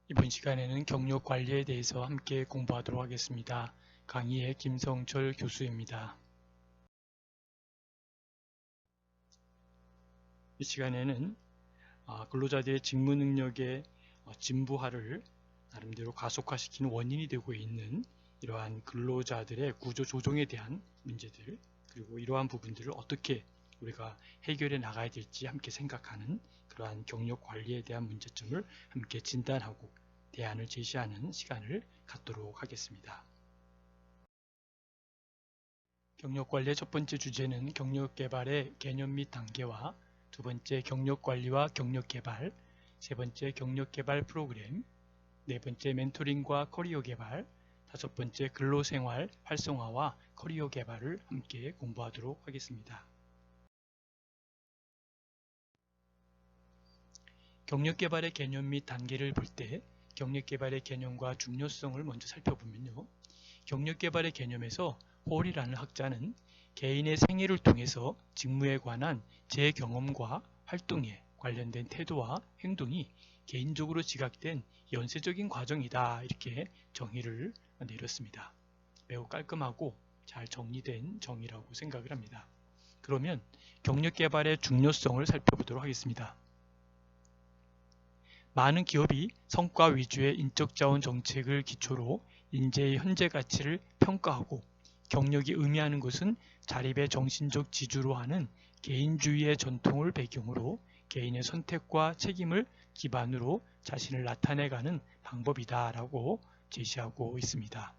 이번 시간에는 경력 관리에 대해서 함께 공부하도록 하겠습니다. 강의의 김성철 교수입니다. 이 시간에는 근로자들의 직무 능력의 진부화를 나름대로 가속화시키는 원인이 되고 있는 이러한 근로자들의 구조 조정에 대한 문제들, 그리고 이러한 부분들을 어떻게 우리가 해결해 나가야 될지 함께 생각하는 그러한 경력 관리에 대한 문제점을 함께 진단하고 대안을 제시하는 시간을 갖도록 하겠습니다. 경력관리의 첫 번째 주제는 경력개발의 개념 및 단계와 두 번째 경력관리와 경력개발, 세 번째 경력개발 프로그램, 네 번째 멘토링과 커리어 개발, 다섯 번째 근로생활 활성화와 커리어 개발을 함께 공부하도록 하겠습니다. 경력개발의 개념 및 단계를 볼 때 경력개발의 개념과 중요성을 먼저 살펴보면요. 경력개발의 개념에서 홀이라는 학자는 개인의 생애를 통해서 직무에 관한 제 경험과 활동에 관련된 태도와 행동이 개인적으로 지각된 연쇄적인 과정이다, 이렇게 정의를 내렸습니다. 매우 깔끔하고 잘 정리된 정의라고 생각을 합니다. 그러면 경력개발의 중요성을 살펴보도록 하겠습니다. 많은 기업이 성과 위주의 인적자원 정책을 기초로 인재의 현재 가치를 평가하고, 경력이 의미하는 것은 자립의 정신적 지주로 하는 개인주의의 전통을 배경으로 개인의 선택과 책임을 기반으로 자신을 나타내가는 방법이다 라고 제시하고 있습니다.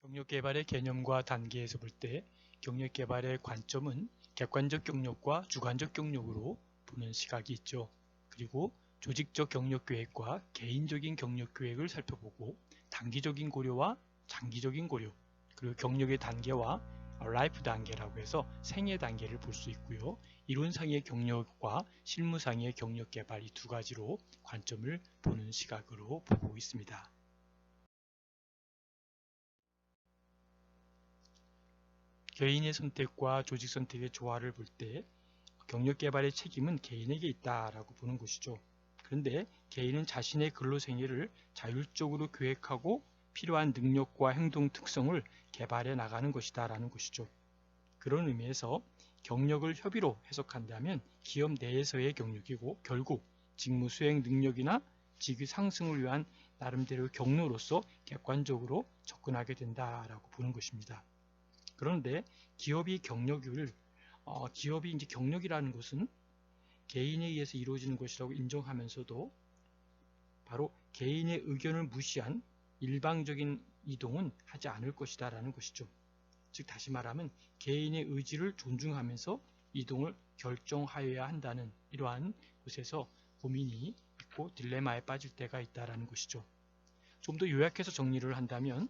경력개발의 개념과 단계에서 볼 때 경력개발의 관점은 객관적 경력과 주관적 경력으로 보는 시각이 있죠. 그리고 조직적 경력계획과 개인적인 경력계획을 살펴보고, 단기적인 고려와 장기적인 고려, 그리고 경력의 단계와 라이프 단계라고 해서 생애 단계를 볼 수 있고요. 이론상의 경력과 실무상의 경력 개발, 이 두 가지로 관점을 보는 시각으로 보고 있습니다. 개인의 선택과 조직 선택의 조화를 볼 때 경력 개발의 책임은 개인에게 있다라고 보는 것이죠. 그런데 개인은 자신의 근로 생애를 자율적으로 계획하고 필요한 능력과 행동 특성을 개발해 나가는 것이다 라는 것이죠. 그런 의미에서 경력을 협의로 해석한다면 기업 내에서의 경력이고, 결국 직무 수행 능력이나 직위 상승을 위한 나름대로 경로로서 객관적으로 접근하게 된다라고 보는 것입니다. 그런데 기업이 이제 경력이라는 것은 개인에 의해서 이루어지는 것이라고 인정하면서도 바로 개인의 의견을 무시한 일방적인 이동은 하지 않을 것이다 라는 것이죠. 즉 다시 말하면 개인의 의지를 존중하면서 이동을 결정하여야 한다는 이러한 곳에서 고민이 있고 딜레마에 빠질 때가 있다는 것이죠. 좀 더 요약해서 정리를 한다면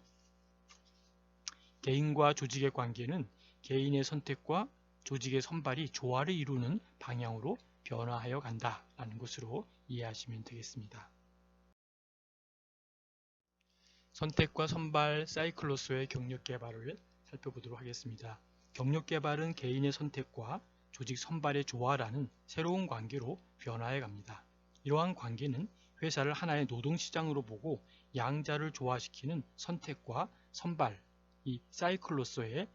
개인과 조직의 관계는 개인의 선택과 조직의 선발이 조화를 이루는 방향으로 변화하여 간다라는 것으로 이해하시면 되겠습니다. 선택과 선발 사이클로서의 경력 개발을 살펴보도록 하겠습니다. 경력 개발은 개인의 선택과 조직 선발의 조화라는 새로운 관계로 변화해 갑니다. 이러한 관계는 회사를 하나의 노동시장으로 보고 양자를 조화시키는 선택과 선발, 이 사이클로서의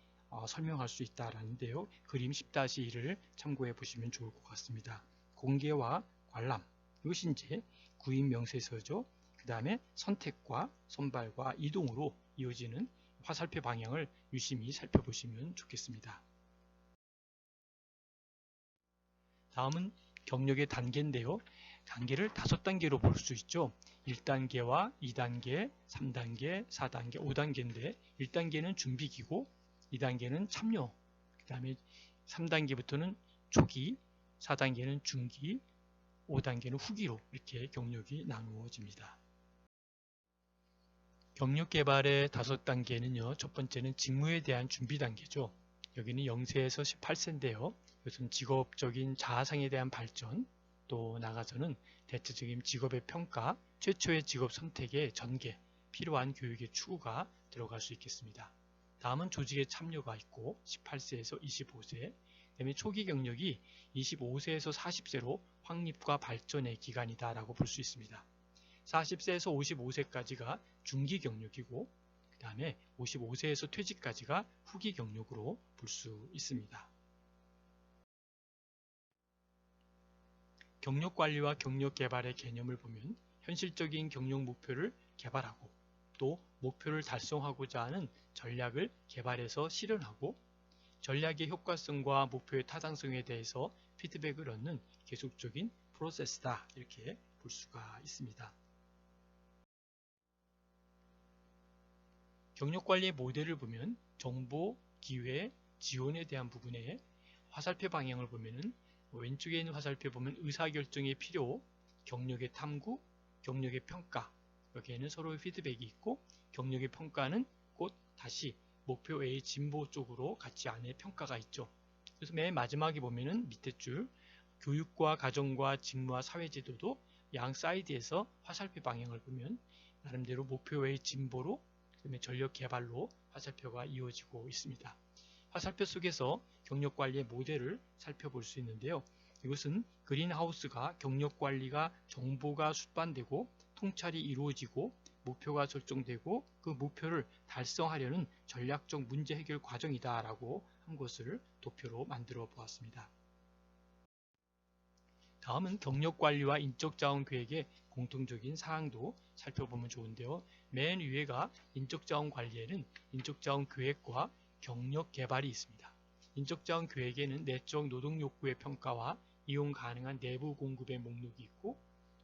설명할 수 있다라는데요. 그림 10-1을 참고해 보시면 좋을 것 같습니다. 공개와 관람, 이것이 이제 구인 명세서죠. 그 다음에 선택과 선발과 이동으로 이어지는 화살표 방향을 유심히 살펴보시면 좋겠습니다. 다음은 경력의 단계인데요. 단계를 5단계로 볼 수 있죠. 1단계와 2단계, 3단계, 4단계, 5단계인데 1단계는 준비기고, 2단계는 참여, 그 다음에 3단계부터는 초기, 4단계는 중기, 5단계는 후기로 이렇게 경력이 나누어집니다. 경력 개발의 5단계는요. 첫 번째는 직무에 대한 준비 단계죠. 여기는 0세에서 18세인데요. 이것은 직업적인 자아상에 대한 발전, 또 나가서는 대체적인 직업의 평가, 최초의 직업 선택의 전개, 필요한 교육의 추구가 들어갈 수 있겠습니다. 다음은 조직의 참여가 있고 18세에서 25세, 그다음에 초기 경력이 25세에서 40세로 확립과 발전의 기간이다 라고 볼 수 있습니다. 40세에서 55세까지가 중기 경력이고 그 다음에 55세에서 퇴직까지가 후기 경력으로 볼 수 있습니다. 경력관리와 경력개발의 개념을 보면 현실적인 경력 목표를 개발하고 또 목표를 달성하고자 하는 전략을 개발해서 실현하고 전략의 효과성과 목표의 타당성에 대해서 피드백을 얻는 계속적인 프로세스다 이렇게 볼 수가 있습니다. 경력관리의 모델을 보면 정보, 기회, 지원에 대한 부분에 화살표 방향을 보면은 왼쪽에 있는 화살표 보면 의사결정의 필요, 경력의 탐구, 경력의 평가 여기에는 서로의 피드백이 있고 경력의 평가는 곧 다시 목표 A의 진보 쪽으로 같이 안에 평가가 있죠. 그래서 맨 마지막에 보면은 밑에 줄 교육과 가정과 직무와 사회제도도 양 사이드에서 화살표 방향을 보면 나름대로 목표 A의 진보로 그다음에 전력 개발로 화살표가 이루어지고 있습니다. 화살표 속에서 경력관리의 모델을 살펴볼 수 있는데요. 이것은 그린하우스가 경력관리가 정보가 수반되고 통찰이 이루어지고 목표가 설정되고 그 목표를 달성하려는 전략적 문제 해결 과정이다 라고 한 것을 도표로 만들어 보았습니다. 다음은 경력관리와 인적자원 계획의 공통적인 사항도 살펴보면 좋은데요. 맨 위에가 인적자원 관리에는 인적자원 계획과 경력 개발이 있습니다. 인적자원 계획에는 내적 노동 욕구의 평가와 이용 가능한 내부 공급의 목록이 있고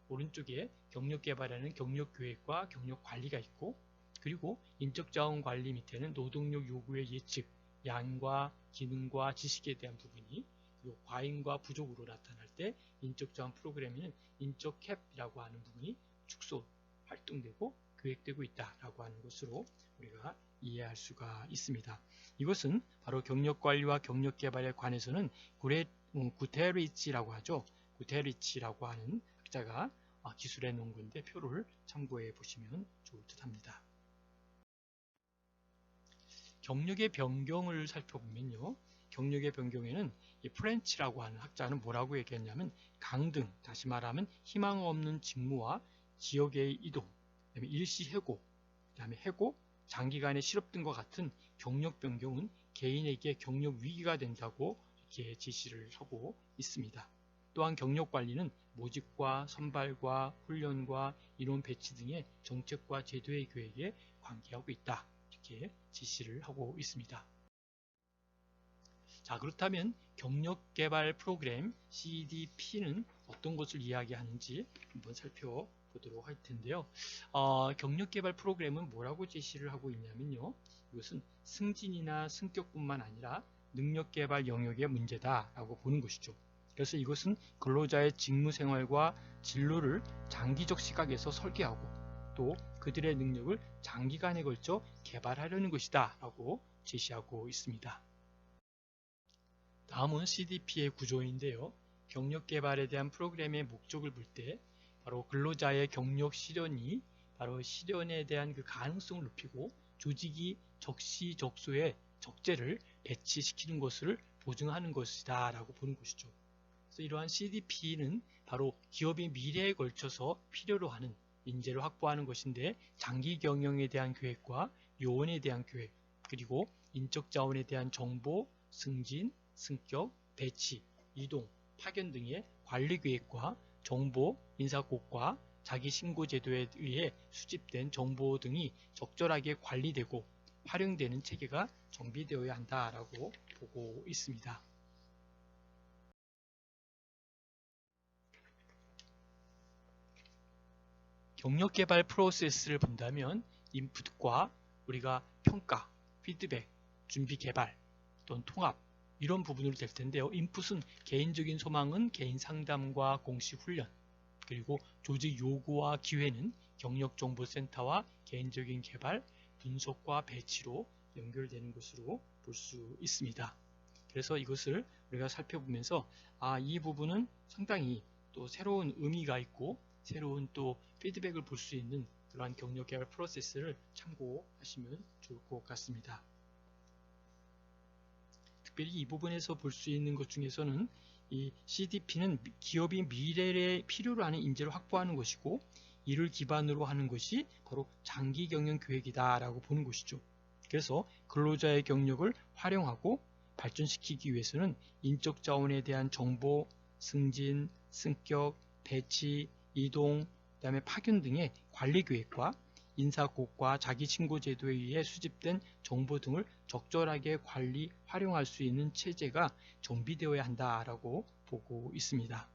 오른쪽에 경력 개발에는 경력 계획과 경력 관리가 있고 그리고 인적자원 관리 밑에는 노동력 요구의 예측, 양과 기능과 지식에 대한 부분이 그리고 과잉과 부족으로 나타날 때 인적자원 프로그램에는 인적 캡이라고 하는 부분이 축소, 활동되고 계획되고 있다라고 하는 것으로 우리가 이해할 수가 있습니다. 이것은 바로 경력관리와 경력개발에 관해서는 구테리치라고 하죠. 구테리치라고 하는 학자가 기술해 놓은 건데 표를 참고해 보시면 좋을 듯 합니다. 경력의 변경을 살펴보면요. 경력의 변경에는 이 프렌치라고 하는 학자는 뭐라고 얘기했냐면 강등, 다시 말하면 희망 없는 직무와 지역의 이동, 그다음에 일시 해고, 그다음에 해고, 장기간의 실업 등과 같은 경력 변경은 개인에게 경력 위기가 된다고 이렇게 지시를 하고 있습니다. 또한 경력 관리는 모집과 선발과 훈련과 인원 배치 등의 정책과 제도의 계획에 관계하고 있다. 이렇게 지시를 하고 있습니다. 자, 그렇다면 경력개발 프로그램 CDP는 어떤 것을 이야기하는지 한번 살펴보도록 할 텐데요. 경력개발 프로그램은 뭐라고 제시를 하고 있냐면요. 이것은 승진이나 승격뿐만 아니라 능력개발 영역의 문제다라고 보는 것이죠. 그래서 이것은 근로자의 직무생활과 진로를 장기적 시각에서 설계하고 또 그들의 능력을 장기간에 걸쳐 개발하려는 것이다 라고 제시하고 있습니다. 다음은 CDP의 구조인데요. 경력 개발에 대한 프로그램의 목적을 볼 때 바로 근로자의 경력 실현이 바로 실현에 대한 그 가능성을 높이고 조직이 적시적소의 적재를 배치시키는 것을 보증하는 것이다 라고 보는 것이죠. 그래서 이러한 CDP는 바로 기업의 미래에 걸쳐서 필요로 하는 인재를 확보하는 것인데 장기 경영에 대한 계획과 요원에 대한 계획 그리고 인적 자원에 대한 정보, 승진, 승격, 배치, 이동, 파견 등의 관리 계획과 정보, 인사고과 자기신고 제도에 의해 수집된 정보 등이 적절하게 관리되고 활용되는 체계가 정비되어야 한다라고 보고 있습니다. 경력개발 프로세스를 본다면 인풋과 우리가 평가, 피드백, 준비 개발 또는 통합 이런 부분으로 될 텐데요. 인풋은 개인적인 소망은 개인 상담과 공식 훈련 그리고 조직 요구와 기회는 경력정보센터와 개인적인 개발, 분석과 배치로 연결되는 것으로 볼 수 있습니다. 그래서 이것을 우리가 살펴보면서 이 부분은 상당히 또 새로운 의미가 있고 새로운 또 피드백을 볼 수 있는 그러한 경력개발 프로세스를 참고하시면 좋을 것 같습니다. 특별히 이 부분에서 볼 수 있는 것 중에서는 이 CDP는 기업이 미래에 필요로 하는 인재를 확보하는 것이고 이를 기반으로 하는 것이 바로 장기 경영 계획이다라고 보는 것이죠. 그래서 근로자의 경력을 활용하고 발전시키기 위해서는 인적 자원에 대한 정보, 승진, 승격, 배치, 이동, 그다음에 파견 등의 관리 계획과 인사고과 자기신고 제도에 의해 수집된 정보 등을 적절하게 관리, 활용할 수 있는 체제가 정비되어야 한다라고 보고 있습니다.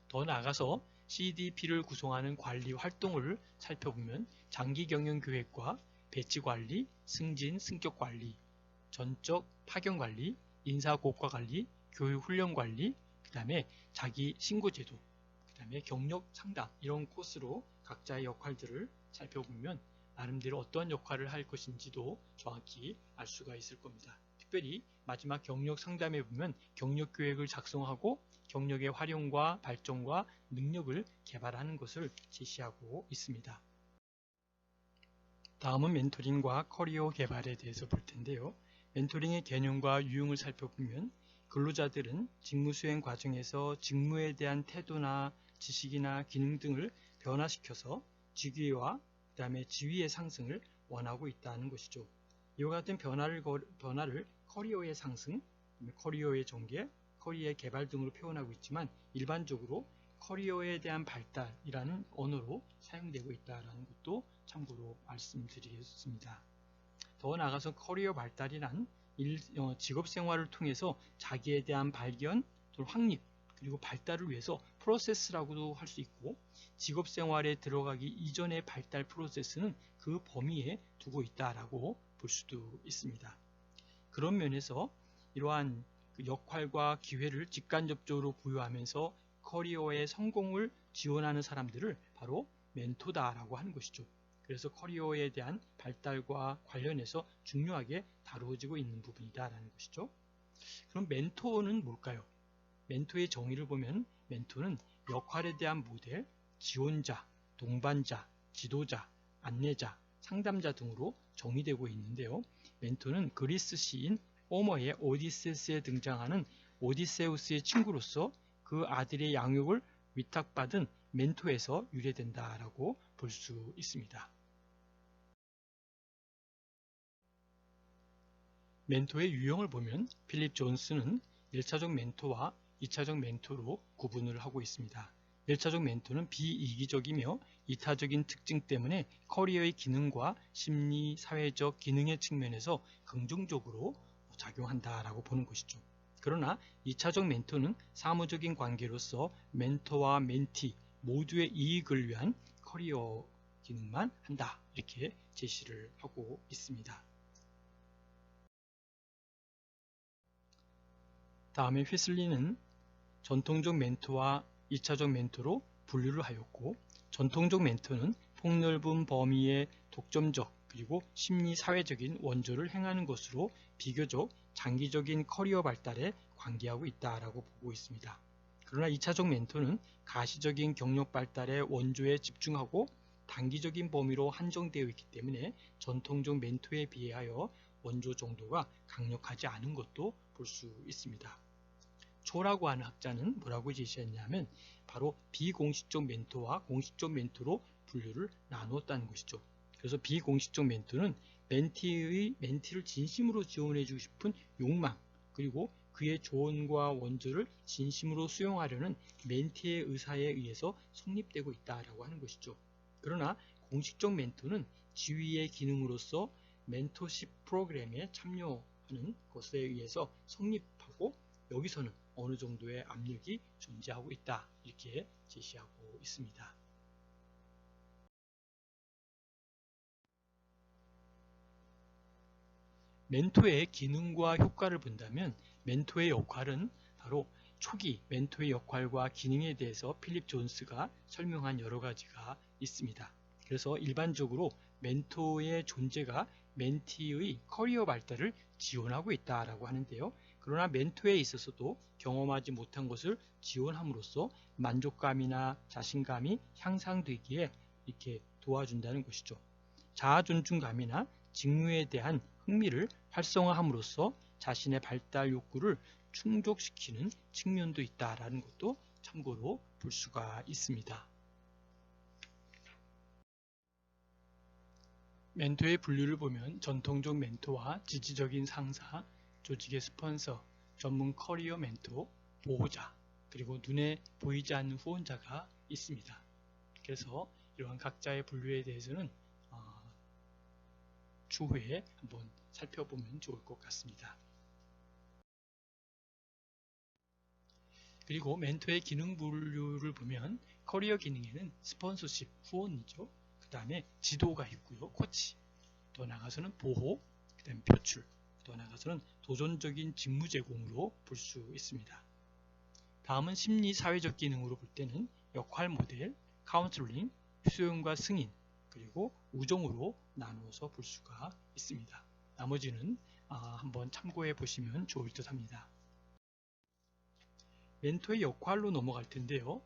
더 나아가서 CDP를 구성하는 관리 활동을 살펴보면 장기 경영 계획과 배치 관리, 승진, 승격 관리, 전적 파견 관리, 인사 고과 관리, 교육 훈련 관리, 그 다음에 자기 신고 제도, 그 다음에 경력 상담 이런 코스로 각자의 역할들을 살펴보면 나름대로 어떤 역할을 할 것인지도 정확히 알 수가 있을 겁니다. 특별히 마지막 경력 상담에 보면 경력 계획을 작성하고 경력의 활용과 발전과 능력을 개발하는 것을 제시하고 있습니다. 다음은 멘토링과 커리어 개발에 대해서 볼 텐데요. 멘토링의 개념과 유형을 살펴보면 근로자들은 직무 수행 과정에서 직무에 대한 태도나 지식이나 기능 등을 변화시켜서 직위와 그 다음에 지위의 상승을 원하고 있다는 것이죠. 이와 같은 변화를 커리어의 상승, 커리어의 전개, 커리어의 개발 등으로 표현하고 있지만 일반적으로 커리어에 대한 발달이라는 언어로 사용되고 있다는 것도 참고로 말씀드리겠습니다. 더 나아가서 커리어 발달이란 직업 생활을 통해서 자기에 대한 발견, 또는 확립, 그리고 발달을 위해서 프로세스라고도 할 수 있고 직업 생활에 들어가기 이전의 발달 프로세스는 그 범위에 두고 있다라고 볼 수도 있습니다. 그런 면에서 이러한 역할과 기회를 직간접적으로 부여하면서 커리어의 성공을 지원하는 사람들을 바로 멘토다라고 하는 것이죠. 그래서 커리어에 대한 발달과 관련해서 중요하게 다루어지고 있는 부분이다라는 것이죠. 그럼 멘토는 뭘까요? 멘토의 정의를 보면 멘토는 역할에 대한 모델, 지원자, 동반자, 지도자, 안내자, 상담자 등으로 정의되고 있는데요. 멘토는 그리스 시인 호머의 오디세스에 등장하는 오디세우스의 친구로서 그 아들의 양육을 위탁받은 멘토에서 유래된다라고 볼 수 있습니다. 멘토의 유형을 보면 필립 존스는 1차적 멘토와 2차적 멘토로 구분을 하고 있습니다. 1차적 멘토는 비이기적이며 이타적인 특징 때문에 커리어의 기능과 심리, 사회적 기능의 측면에서 긍정적으로 작용한다라고 보는 것이죠. 그러나 2차적 멘토는 사무적인 관계로서 멘토와 멘티 모두의 이익을 위한 커리어 기능만 한다 이렇게 제시를 하고 있습니다. 다음에 휘슬리는 전통적 멘토와 2차적 멘토로 분류를 하였고 전통적 멘토는 폭넓은 범위의 독점적 그리고 심리 사회적인 원조를 행하는 것으로 비교적 장기적인 커리어 발달에 관계하고 있다라고 보고 있습니다. 그러나 2차적 멘토는 가시적인 경력 발달의 원조에 집중하고 단기적인 범위로 한정되어 있기 때문에 전통적 멘토에 비하여 원조 정도가 강력하지 않은 것도 볼 수 있습니다. 초라고 하는 학자는 뭐라고 제시했냐면 바로 비공식적 멘토와 공식적 멘토로 분류를 나누었다는 것이죠. 그래서 비공식적 멘토는 멘티를 진심으로 지원해주고 싶은 욕망 그리고 그의 조언과 원조를 진심으로 수용하려는 멘티의 의사에 의해서 성립되고 있다라고 하는 것이죠. 그러나 공식적 멘토는 지위의 기능으로서 멘토십 프로그램에 참여하는 것에 의해서 성립하고 여기서는 어느 정도의 압력이 존재하고 있다 이렇게 제시하고 있습니다. 멘토의 기능과 효과를 본다면 멘토의 역할은 바로 초기 멘토의 역할과 기능에 대해서 필립 존스가 설명한 여러 가지가 있습니다. 그래서 일반적으로 멘토의 존재가 멘티의 커리어 발달을 지원하고 있다라고 하는데요. 그러나 멘토에 있어서도 경험하지 못한 것을 지원함으로써 만족감이나 자신감이 향상되기에 이렇게 도와준다는 것이죠. 자아 존중감이나 직무에 대한 흥미를 활성화함으로써 자신의 발달 욕구를 충족시키는 측면도 있다라는 것도 참고로 볼 수가 있습니다. 멘토의 분류를 보면 전통적 멘토와 지지적인 상사, 조직의 스폰서, 전문 커리어 멘토, 보호자, 그리고 눈에 보이지 않는 후원자가 있습니다. 그래서 이러한 각자의 분류에 대해서는 추후에 한번 살펴보면 좋을 것 같습니다. 그리고 멘토의 기능 분류를 보면 커리어 기능에는 스폰서십, 후원이죠. 그 다음에 지도가 있고요. 코치, 더 나아가서는 보호, 그 다음에 표출, 더 나아가서는 도전적인 직무 제공으로 볼 수 있습니다. 다음은 심리 사회적 기능으로 볼 때는 역할 모델, 카운슬링, 수용과 승인, 그리고 우정으로 나누어서 볼 수가 있습니다. 나머지는 한번 참고해 보시면 좋을 듯 합니다. 멘토의 역할로 넘어갈 텐데요.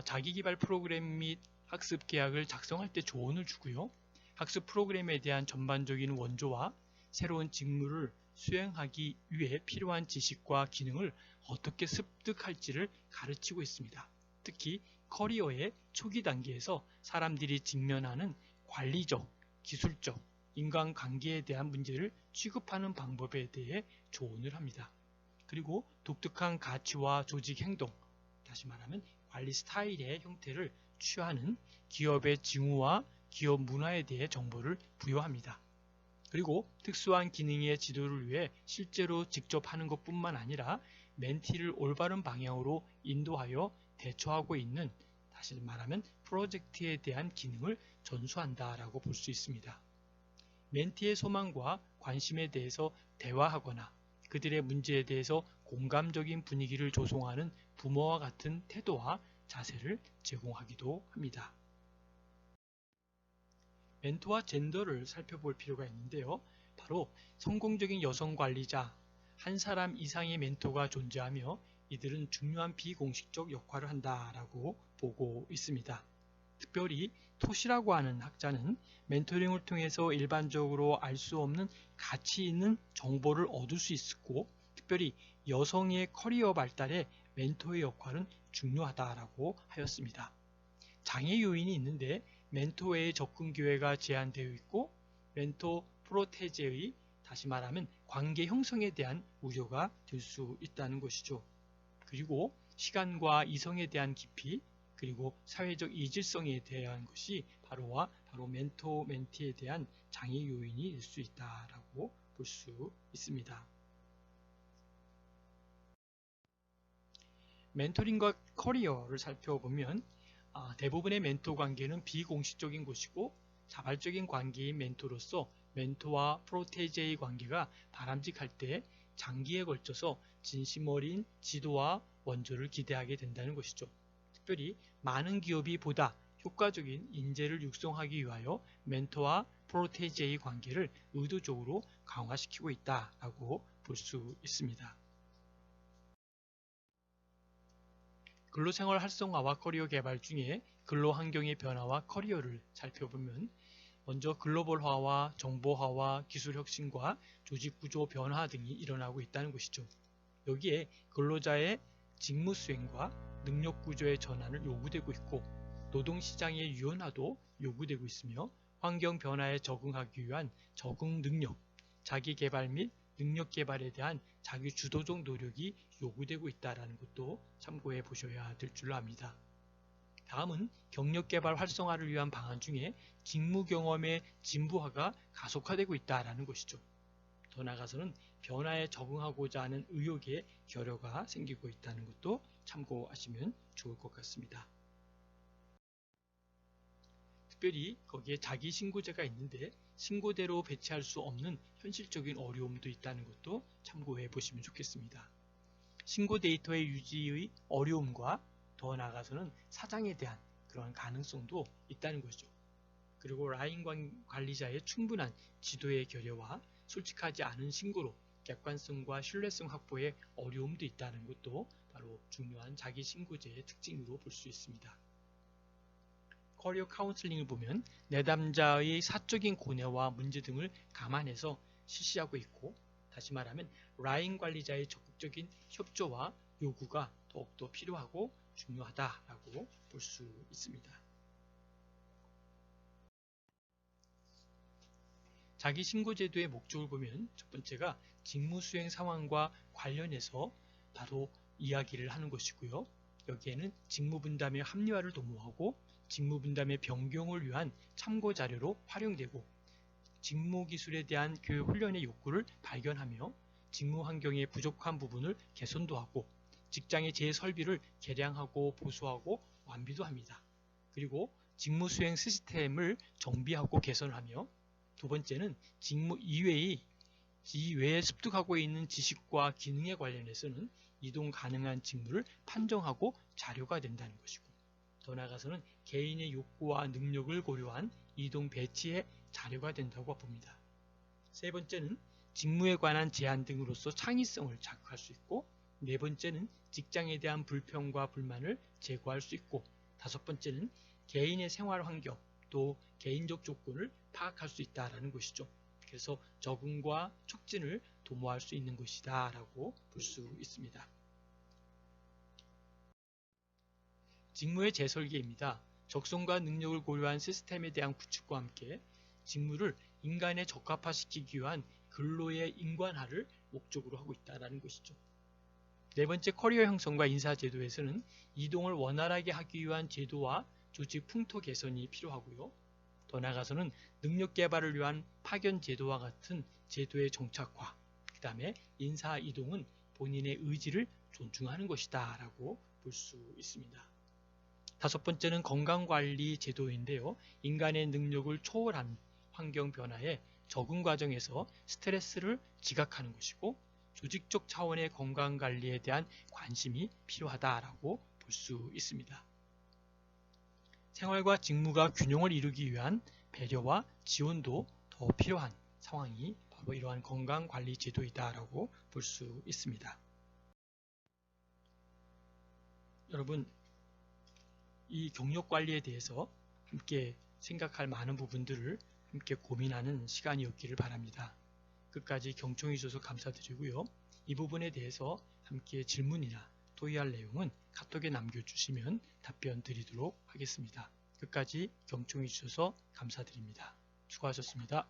자기개발 프로그램 및 학습 계약을 작성할 때 조언을 주고요. 학습 프로그램에 대한 전반적인 원조와 새로운 직무를 수행하기 위해 필요한 지식과 기능을 어떻게 습득할지를 가르치고 있습니다. 특히 커리어의 초기 단계에서 사람들이 직면하는 관리적, 기술적, 인간관계에 대한 문제를 취급하는 방법에 대해 조언을 합니다. 그리고 독특한 가치와 조직 행동, 다시 말하면 관리 스타일의 형태를 취하는 기업의 징후와 기업 문화에 대해 정보를 부여합니다. 그리고 특수한 기능의 지도를 위해 실제로 직접 하는 것뿐만 아니라 멘티를 올바른 방향으로 인도하여 대처하고 있는, 다시 말하면 프로젝트에 대한 기능을 전수한다라고 볼 수 있습니다. 멘티의 소망과 관심에 대해서 대화하거나 그들의 문제에 대해서 공감적인 분위기를 조성하는 부모와 같은 태도와 자세를 제공하기도 합니다. 멘토와 젠더를 살펴볼 필요가 있는데요. 바로 성공적인 여성 관리자, 한 사람 이상의 멘토가 존재하며 이들은 중요한 비공식적 역할을 한다라고 보고 있습니다. 특별히 토시라고 하는 학자는 멘토링을 통해서 일반적으로 알 수 없는 가치 있는 정보를 얻을 수 있고, 특별히 여성의 커리어 발달에 멘토의 역할은 중요하다라고 하였습니다. 장애 요인이 있는데 멘토의 접근 기회가 제한되어 있고, 멘토 프로테제의, 다시 말하면 관계 형성에 대한 우려가 될 수 있다는 것이죠. 그리고 시간과 이성에 대한 깊이, 그리고 사회적 이질성에 대한 것이 바로 멘토 멘티에 대한 장애 요인이 될 수 있다라고 볼 수 있습니다. 멘토링과 커리어를 살펴보면 대부분의 멘토 관계는 비공식적인 것이고, 자발적인 관계인 멘토로서 멘토와 프로테이제의 관계가 바람직할 때 장기에 걸쳐서 진심 어린 지도와 원조를 기대하게 된다는 것이죠. 특별히 많은 기업이 보다 효과적인 인재를 육성하기 위하여 멘토와 프로테이제의 관계를 의도적으로 강화시키고 있다라고 볼 수 있습니다. 근로생활 활성화와 커리어 개발 중에 근로환경의 변화와 커리어를 살펴보면, 먼저 글로벌화와 정보화와 기술혁신과 조직구조 변화 등이 일어나고 있다는 것이죠. 여기에 근로자의 직무수행과 능력구조의 전환을 요구되고 있고, 노동시장의 유연화도 요구되고 있으며, 환경 변화에 적응하기 위한 적응 능력, 자기개발 및 능력 개발에 대한 자기 주도적 노력이 요구되고 있다는 것도 참고해 보셔야 될 줄 압니다. 다음은 경력 개발 활성화를 위한 방안 중에 직무 경험의 진부화가 가속화되고 있다는 것이죠. 더 나아가서는 변화에 적응하고자 하는 의욕의 결여가 생기고 있다는 것도 참고하시면 좋을 것 같습니다. 특별히 거기에 자기 신고제가 있는데 신고대로 배치할 수 없는 현실적인 어려움도 있다는 것도 참고해 보시면 좋겠습니다. 신고 데이터의 유지의 어려움과 더 나아가서는 사장에 대한 그런 가능성도 있다는 것이죠. 그리고 라인 관리자의 충분한 지도의 결여와 솔직하지 않은 신고로 객관성과 신뢰성 확보에 어려움도 있다는 것도 바로 중요한 자기 신고제의 특징으로 볼 수 있습니다. 커리어 카운슬링을 보면 내담자의 사적인 고뇌와 문제 등을 감안해서 실시하고 있고, 다시 말하면 라인 관리자의 적극적인 협조와 요구가 더욱더 필요하고, 중요하다라고 볼 수 있습니다. 자기신고제도의 목적을 보면 첫 번째가 직무수행 상황과 관련해서 바로 이야기를 하는 것이고요. 여기에는 직무분담의 합리화를 도모하고 직무분담의 변경을 위한 참고자료로 활용되고 직무기술에 대한 교육 훈련의 욕구를 발견하며 직무환경의 부족한 부분을 개선도 하고 직장의 재설비를 개량하고 보수하고 완비도 합니다. 그리고 직무수행 시스템을 정비하고 개선하며 두 번째는 직무 이외에 습득하고 있는 지식과 기능에 관련해서는 이동 가능한 직무를 판정하고 자료가 된다는 것이고 더 나아가서는 개인의 욕구와 능력을 고려한 이동 배치의 자료가 된다고 봅니다. 세 번째는 직무에 관한 제안 등으로서 창의성을 자극할 수 있고 네 번째는 직장에 대한 불평과 불만을 제거할 수 있고 다섯 번째는 개인의 생활 환경 또 개인적 조건을 파악할 수 있다는 것이죠. 그래서 적응과 촉진을 도모할 수 있는 것이다 라고 볼 수 있습니다. 직무의 재설계입니다. 적성과 능력을 고려한 시스템에 대한 구축과 함께 직무를 인간에 적합화시키기 위한 근로의 인관화를 목적으로 하고 있다는 것이죠. 네 번째 커리어 형성과 인사제도에서는 이동을 원활하게 하기 위한 제도와 조직 풍토 개선이 필요하고요. 더 나아가서는 능력 개발을 위한 파견 제도와 같은 제도의 정착화, 그 다음에 인사 이동은 본인의 의지를 존중하는 것이다 라고 볼 수 있습니다. 다섯 번째는 건강관리 제도인데요. 인간의 능력을 초월한 환경 변화에 적응 과정에서 스트레스를 지각하는 것이고 조직적 차원의 건강관리에 대한 관심이 필요하다라고 볼 수 있습니다. 생활과 직무가 균형을 이루기 위한 배려와 지원도 더 필요한 상황이 바로 이러한 건강관리 제도이다라고 볼 수 있습니다. 여러분, 이 경력관리에 대해서 함께 생각할 많은 부분들을 함께 고민하는 시간이었기를 바랍니다. 끝까지 경청해 주셔서 감사드리고요. 이 부분에 대해서 함께 질문이나 토의할 내용은 카톡에 남겨주시면 답변 드리도록 하겠습니다. 끝까지 경청해 주셔서 감사드립니다. 수고하셨습니다.